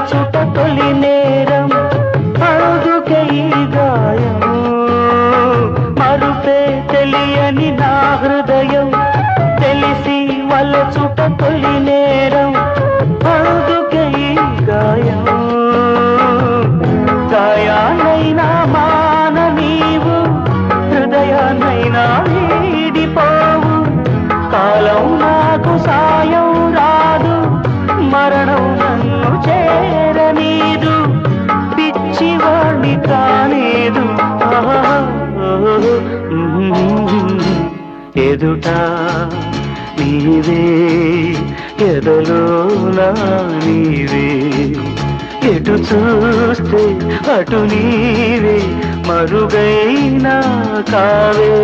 వలచుట తొలి నేరం అందుకే ఈ గాయం మరుపే తెలియని నా హృదయం తెలిసి వలచుట తొలి నేరం అందుకే ఈ గాయం గాయాన్నైనా మాన నీవు హృదయాన్నైనా వీడిపోవు కాలం నాకు సాయం రాదు మరణం నన్ను చేరనీదు పిచ్చివాణ్ణి కానేదు ఎదుట నీవే ఎదలో నీవే ఎటు చూస్తే అటు నీవే మరుగైనా కావే